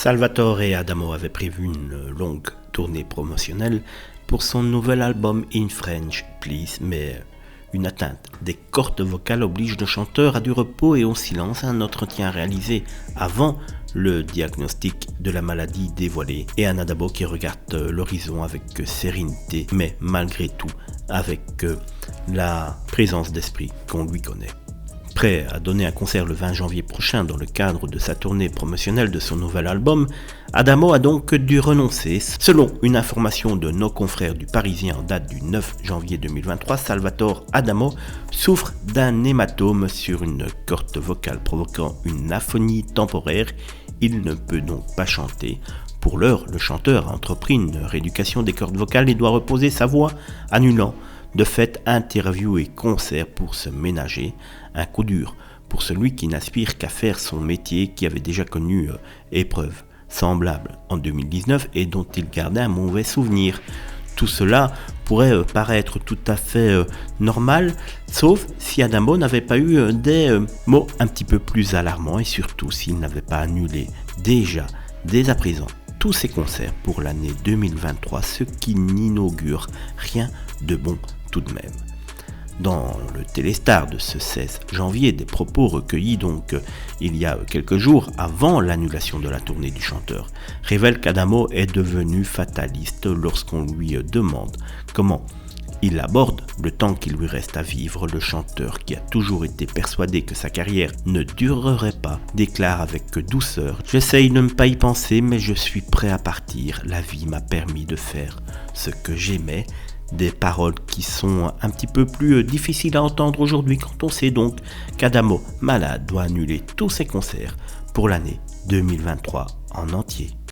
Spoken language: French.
Salvatore Adamo avait prévu une longue tournée promotionnelle pour son nouvel album In French Please, mais une atteinte des cordes vocales oblige le chanteur à du repos et au silence, un entretien réalisé avant le diagnostic de la maladie dévoilé et un Adamo qui regarde l'horizon avec sérénité, mais malgré tout avec la présence d'esprit qu'on lui connaît. Prêt à donner un concert le 20 janvier prochain dans le cadre de sa tournée promotionnelle de son nouvel album, Adamo a donc dû renoncer. Selon une information de nos confrères du Parisien en date du 9 janvier 2023, Salvatore Adamo souffre d'un hématome sur une corde vocale provoquant une aphonie temporaire. Il ne peut donc pas chanter. Pour l'heure, le chanteur a entrepris une rééducation des cordes vocales et doit reposer sa voix, annulant de fait interviews et concerts pour se ménager. Un coup dur pour celui qui n'aspire qu'à faire son métier, qui avait déjà connu épreuves semblables en 2019 et dont il gardait un mauvais souvenir. Tout cela pourrait paraître tout à fait normal, sauf si Adamo n'avait pas eu des mots un petit peu plus alarmants et surtout s'il n'avait pas annulé déjà, dès à présent, tous ses concerts pour l'année 2023, ce qui n'inaugure rien de bon tout de même. Dans le Téléstar de ce 16 janvier, des propos recueillis donc il y a quelques jours avant l'annulation de la tournée du chanteur révèlent qu'Adamo est devenu fataliste lorsqu'on lui demande comment il aborde le temps qui lui reste à vivre. Le chanteur, qui a toujours été persuadé que sa carrière ne durerait pas, déclare avec douceur « J'essaye de ne pas y penser, mais je suis prêt à partir. La vie m'a permis de faire ce que j'aimais. » Des paroles qui sont un petit peu plus difficiles à entendre aujourd'hui quand on sait donc qu'Adamo, malade, doit annuler tous ses concerts pour l'année 2023 en entier.